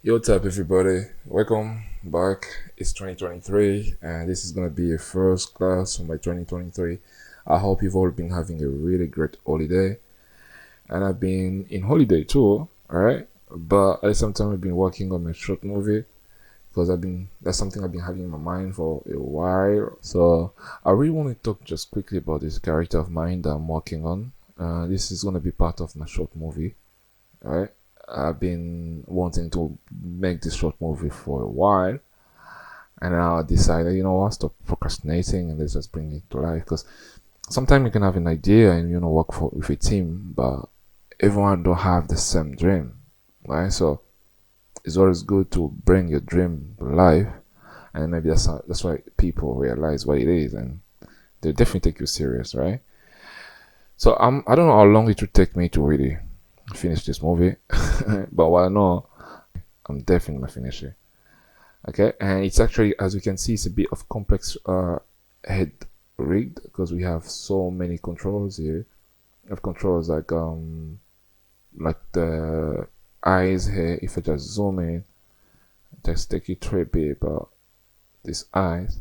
Yo, what's up, everybody? Welcome back. It's 2023, and this is gonna be a first class for my 2023. I hope you've all been having a really great holiday, and I've been in holiday too. All right, but at the same time, I've been working on my short movie because that's something I've been having in my mind for a while. So I really want to talk just quickly about this character of mine that I'm working on. This is gonna be part of my short movie. All right. I've been wanting to make this short movie for a while, and now I decided, what, stop procrastinating and let's just bring it to life. Because sometimes you can have an idea and work with a team, but everyone don't have the same dream, right? So it's always good to bring your dream to life, and maybe that's why people realize what it is, and they definitely take you serious, right? So I don't know how long it would take me to really finish this movie, but what I know, I'm definitely gonna finish it. Okay, and it's actually, as you can see, it's a bit of complex head rigged because we have so many controls here. We have controls like the eyes here. If I just zoom in, just take it through a bit about these eyes.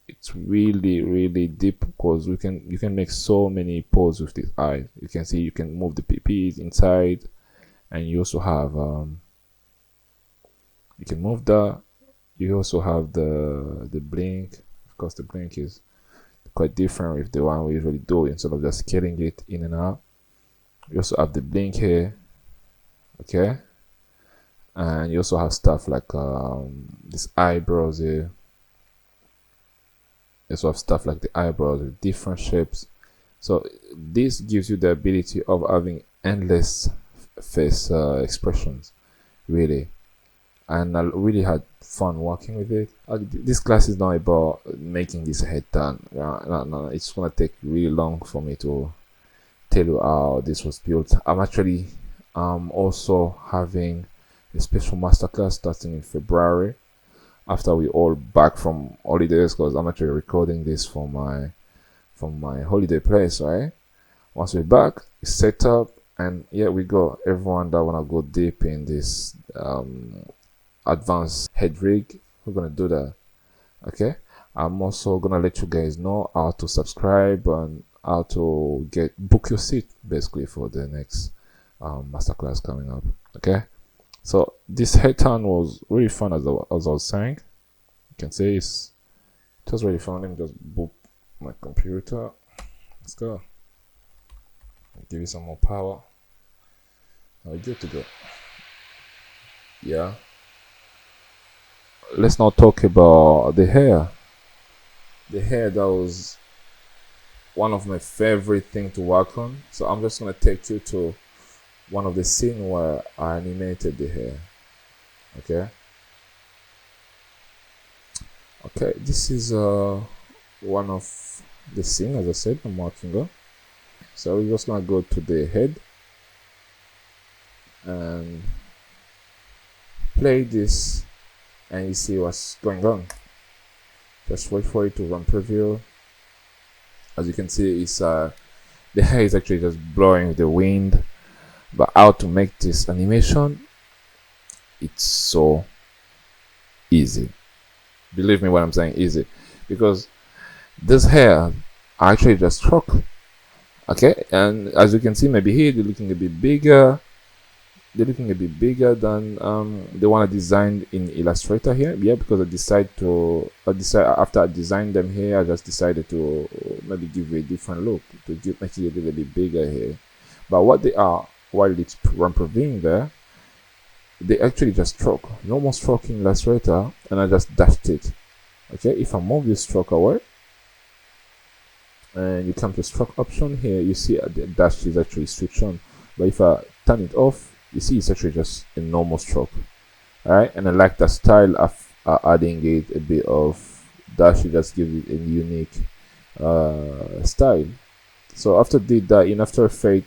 It's really deep because you can make so many poses with these eyes. You can see you can move the PPs inside, and you also have you can move that. You also have the blink. Of course, the blink is quite different with the one we usually do instead of just scaling it in and out. You also have the blink here, okay, and you also have stuff like these eyebrows here. You also have stuff like the eyebrows with different shapes. So this gives you the ability of having endless face expressions, really. And I really had fun working with it. This class is not about making this head done. No, it's gonna take really long for me to tell you how this was built. I'm actually also having a special masterclass starting in February after we all back from holidays because I'm actually recording this from my holiday place, right? Once we're back, it's set up, and yeah, we go. Everyone that wanna go deep in this advanced head rig, we're gonna do that. Okay, I'm also gonna let you guys know how to subscribe and how to get book your seat basically for the next masterclass coming up. Okay, so this head turn was really fun, as I was saying. You can see it was really fun. Let me just book my computer. Let's go. Give you some more power. Now good to go. Yeah, let's now talk about the hair. The hair, that was one of my favorite thing to work on. So I'm just gonna take you to one of the scene where I animated the hair. Okay. Okay. This is one of the scene, as I said, I'm working on. So we're just gonna go to the head and play this, and you see what's going on. Just wait for it to run preview. As you can see, it's the hair is actually just blowing with the wind. But how to make this animation? It's so easy. Believe me when I'm saying easy, because this hair I actually just struck. Okay, and as you can see, maybe here they're looking a bit bigger. They're looking a bit bigger than the one I designed in Illustrator here. Yeah, because I decide after I designed them here, I just decided to maybe give a different look to make it a little bit bigger here. But what they are, while it's previewing there, they actually just stroke. Normal stroke in Illustrator, and I just dashed it. Okay, if I move this stroke away, and you come to stroke option here, you see the dash is actually switched on. But if I turn it off, you see it's actually just a normal stroke. Alright, and I like the style of adding it a bit of dash. It just gives it a unique style. So after I did that in After Effects,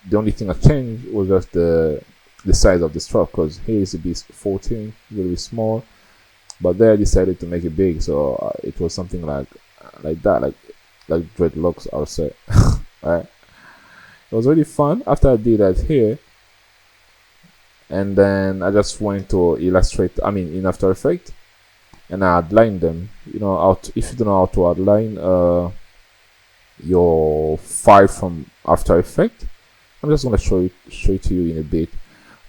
the only thing I changed was just the size of the stroke, because here is a bit 14, really small, but there I decided to make it big, so it was something like that, like dreadlocks, I'll say. Alright, it was really fun. After I did that here, and then I just went to illustrate, in After Effects, and I outlined them. If you don't know how to outline your file from After Effects, I'm just gonna show it to you in a bit.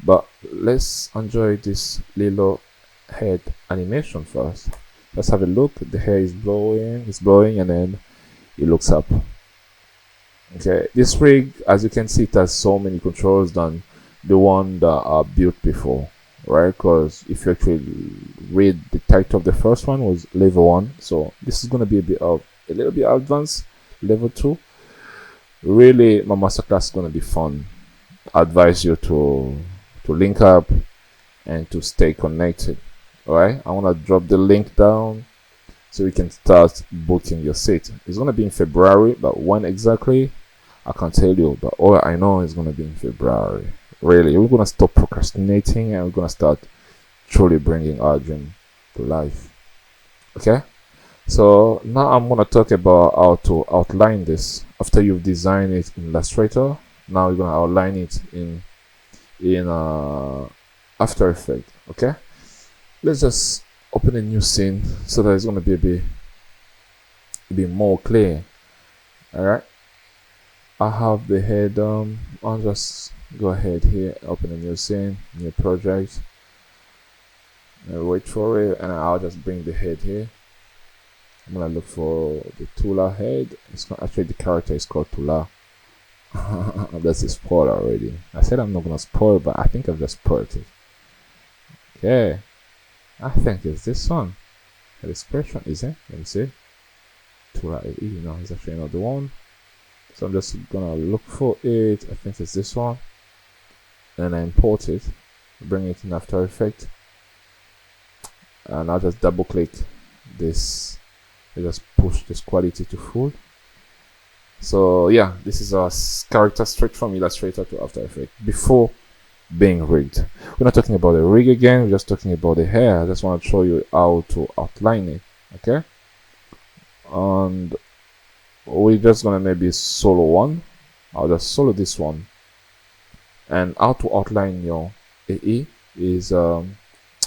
But let's enjoy this little head animation first. Let's have a look. The hair is blowing, and then it looks up. Okay, this rig, as you can see, it has so many controls than the one that are built before, right? Because if you actually read the title of the first one was level 1, so this is going to be a little bit advanced, level 2. Really, my masterclass is going to be fun. I advise you to link up and to stay connected. All right, I want to drop the link down so you can start booking your seat. It's going to be in February, but when exactly, I can't tell you. But all I know is going to be in February. Really, we're going to stop procrastinating, and we're going to start truly bringing our dream to life. Okay, so now I'm going to talk about how to outline this. After you've designed it in Illustrator, now you're going to outline it in After Effects. Okay, let's just open a new scene so that it's going to be a bit more clear. All right, I have the head. I'll just go ahead here, open a new scene, new project, and wait for it, and I'll just bring the head here. I'm gonna look for the Tulah head. It's not actually, the character is called Tulah. That's a spoiler already. I said I'm not gonna spoil, but I think I've just spoiled it. Okay, I think it's this one. The expression is it? Let me see. Tulah, no, it's actually not the one. So I'm just gonna look for it. I think it's this one. And I import it, bring it in After Effects, and I'll just double click this. I just push this quality to full. So yeah, this is a character straight from Illustrator to After Effects before being rigged. We're not talking about the rig again, we're just talking about the hair. I just want to show you how to outline it. Okay, and we're just gonna maybe solo one. I'll just solo this one. And how to outline your AE is your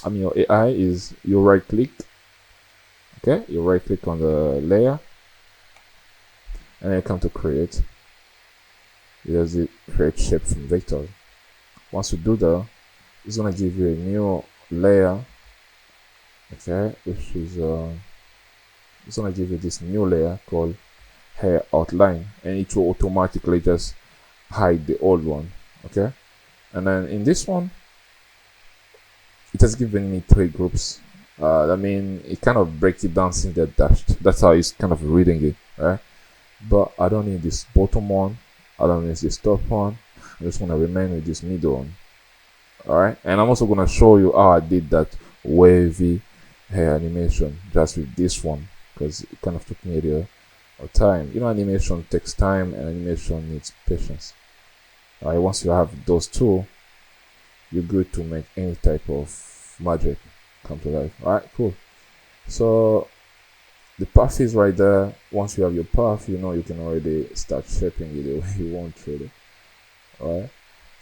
AI is you right click. Okay, you right click on the layer, and then you come to create. You just create shape from vector. Once you do that, it's gonna give you a new layer. Okay, which is it's gonna give you this new layer called hair outline, and it will automatically just hide the old one. Okay, and then in this one, it has given me 3 groups. It kind of breaks it down since they're dashed. That's how it's kind of reading it, right? But I don't need this bottom one. I don't need this top one. I'm just gonna remain with this middle one. Alright, and I'm also gonna show you how I did that wavy hair animation just with this one, because it kind of took me a little time. Animation takes time, and animation needs patience. Alright, once you have those two, you're good to make any type of magic come to life. Alright, cool. So the path is right there. Once you have your path, you can already start shaping it the way you want really. Alright,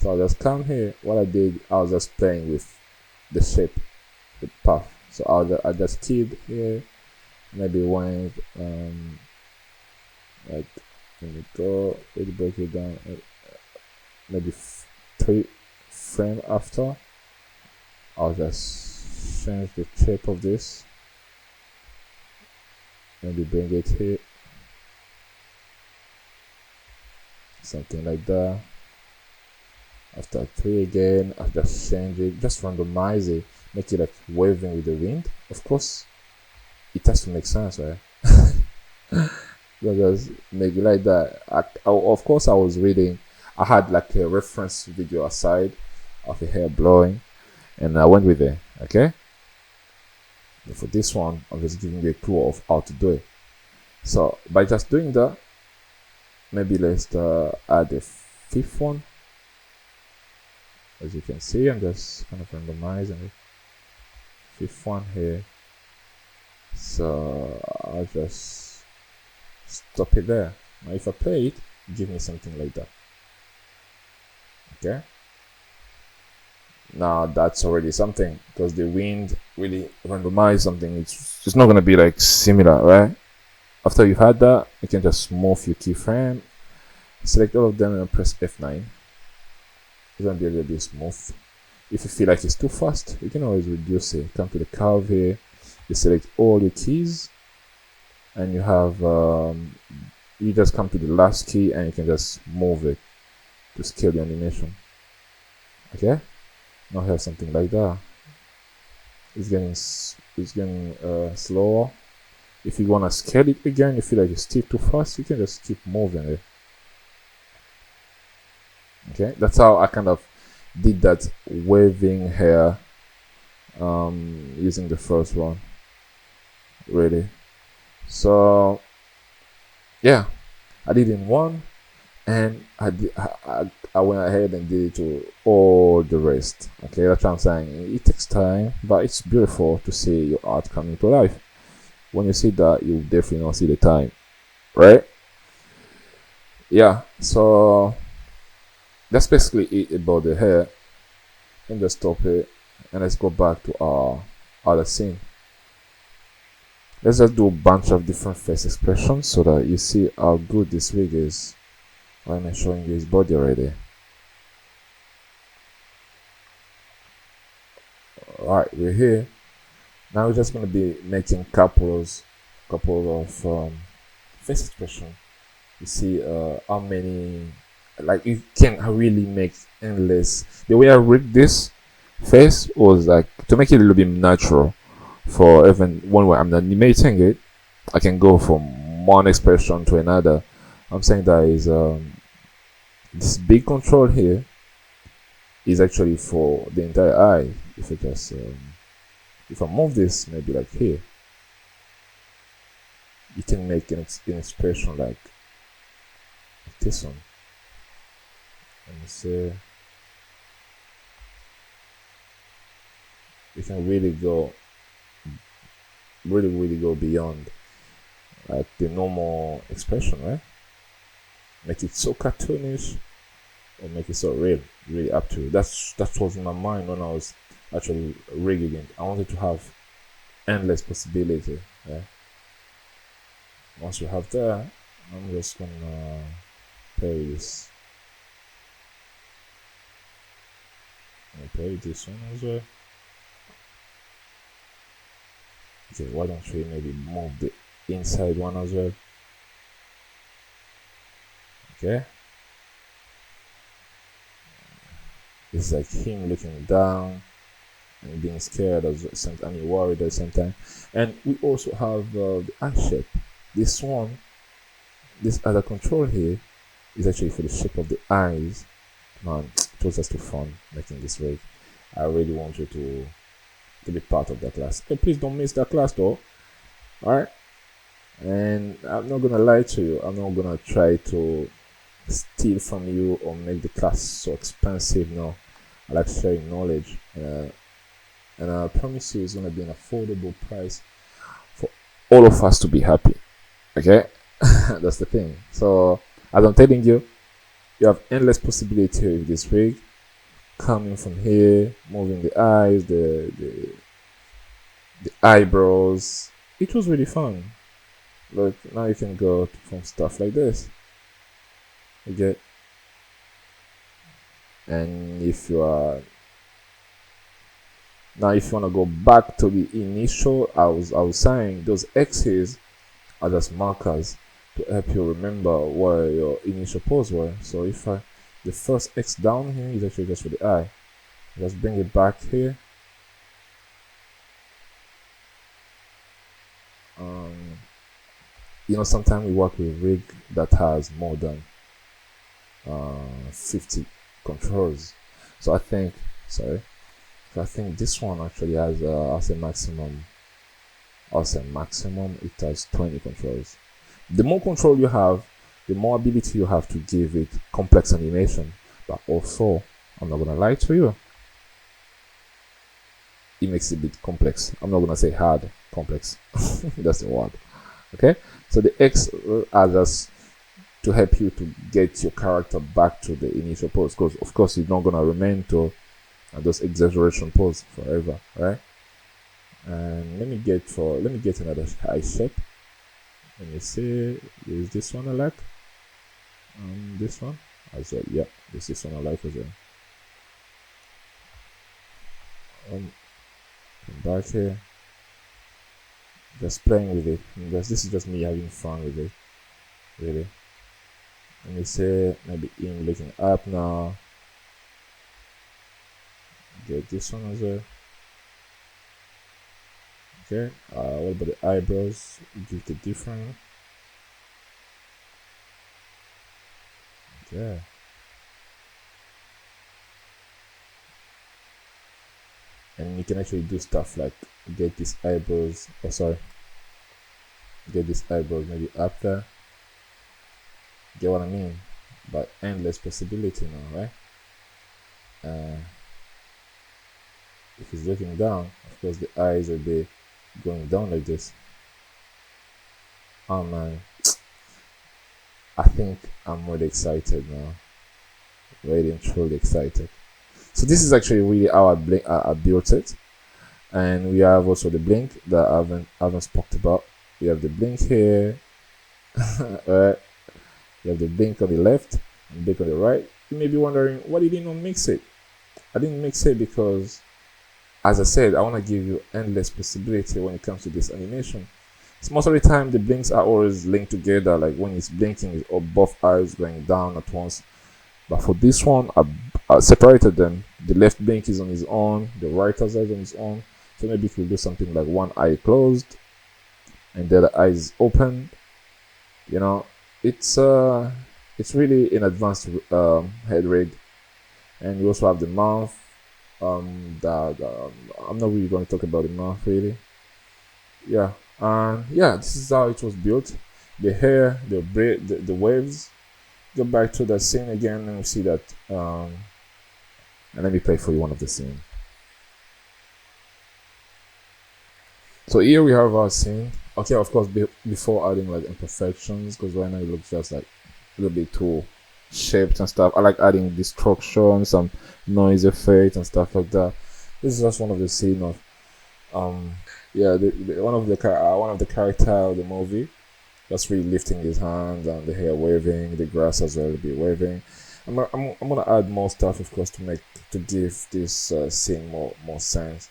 so I'll just come here. What I did, I was just playing with the shape, the path. So I just keyed here, maybe one like, let me go, let break it down, maybe 3 frames after, I'll just change the shape of this, maybe bring it here, something like that. After 3 again, I'll just change it, just randomize it, make it like waving with the wind. Of course, it has to make sense, right? Just make it like that. Of course, I was reading. I had like a reference video aside of a hair blowing, and I went with it. Okay. But for this one, I'm just giving you a clue of how to do it. So by just doing that, maybe let's add a 5th one. As you can see, I'm just kind of randomizing it. 5th one here. So I'll just stop it there. Now if I play it, give me something like that. Okay. Now that's already something, because the wind really randomize something. It's not gonna be like similar, right? After you've had that, you can just move your keyframe, select all of them and press F9. It's gonna be a little bit smooth. If you feel like it's too fast, you can always reduce it. Come to the curve here, you select all your keys, and you have you just come to the last key and you can just move it to scale the animation. Okay, now have something like that. It's getting slower. If you want to scale it again, you feel like it's still too fast, you can just keep moving it. Okay, that's how I kind of did that waving hair using the first one, really. So yeah, I did in one, and I went ahead and did it to all the rest. Okay, that's what I'm saying. It takes time, but it's beautiful to see your art coming to life. When you see that, you definitely not see the time, right? Yeah, so that's basically it about the hair. And just stop it, and let's go back to our other scene. Let's just do a bunch of different face expressions so that you see how good this wig is. Why am I showing you his body already? Alright, we're here. Now we're just going to be making couple of face expression. You see how many, like you can really make endless. The way I rigged this face was like to make it a little bit natural. For even when I'm animating it, I can go from one expression to another. I'm saying that is this big control here is actually for the entire eye. If I just if I move this maybe like here, you can make an expression like this one. Let me see. You can really go beyond like the normal expression, right? Make it so cartoonish or make it so real, really up to you. That was in my mind when I was actually rigging it. I wanted to have endless possibility. Yeah. Once we have that, I'm just gonna play this. I'll play this one as well. Okay, why don't we maybe move the inside one as well? Okay. It's like him looking down and being scared at the same time, and worried at the same time. And we also have the eye shape. This other control here is actually for the shape of the eyes. Man, it was just too fun making this rig. I really want you to be part of that class. Hey, please don't miss that class though. Alright? And I'm not gonna lie to you. I'm not gonna try to steal from you or make the class so expensive. No, I like sharing knowledge, and I promise you it's gonna be an affordable price for all of us to be happy. Okay, that's the thing. So as I'm telling you, you have endless possibility with this rig. Coming from here, moving the eyes, the eyebrows. It was really fun. Look, now you can go from stuff like this. You get, and if you are now, if you want to go back to the initial, I was saying those X's are just markers to help you remember where your initial pose were. So if the first X down here is actually just for the eye. Just bring it back here. Sometimes we work with rig that has more than 50 controls. So I think this one actually has as a maximum. It has 20 controls. The more control you have, the more ability you have to give it complex animation. But also, I'm not gonna lie to you, it makes it a bit complex. I'm not gonna say hard, complex. That's the word. Okay, so the X are just to help you to get your character back to the initial pose, because of course you're not gonna remain to and those exaggeration pose forever, right? And let me get another eye shape. Let me see. Is this one I like? This one as well. Yeah, this is one I like as well. Come back here. Just playing with it. This is just me having fun with it. Really. Let me say maybe him looking up now. Get this one as well. Okay. What about the eyebrows? Give the different. Yeah. And you can actually do stuff like get these eyebrows. Oh, sorry. Get these eyebrows maybe up there. Get what I mean? But endless possibility now, right? If he's looking down, of course the eyes will be going down like this. Oh man, I think I'm really excited now. Really and truly excited. So this is actually really how I built it, and we have also the blink that I haven't spoke about. We have the blink here, right? You have the blink on the left and blink on the right. You may be wondering why did you not mix it? I didn't mix it because, as I said, I want to give you endless possibility when it comes to this animation. So most of the time, the blinks are always linked together. Like when it's blinking, it's all both eyes going down at once. But for this one, I separated them. The left blink is on its own, the right side is on its own. So maybe if we do something like one eye closed and the other eye is open, you know, it's really an advanced head rig. And we also have the mouth. I'm not really going to talk about the mouth really. Yeah, and yeah, this is how it was built. The hair, the braid, the waves. Go back to the scene again and we see that. And let me play for you one of the scene. So here we have our scene. Okay, of course, before adding like imperfections, because right now it looks just like a little bit too shaped and stuff. I like adding destruction, some noise effect and stuff like that. This is just one of the scene of yeah, one of the character of the movie, just really lifting his hands and the hair waving, the grass as well be waving. I'm gonna add more stuff, of course, to give this scene more sense.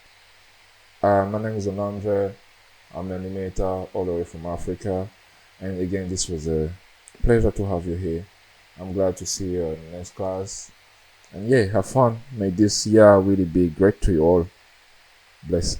My name is ONAM. I'm an animator all the way from Africa, and again, this was a pleasure to have you here. I'm glad to see you in the next class, and yeah, have fun. May this year really be great to you all. Bless.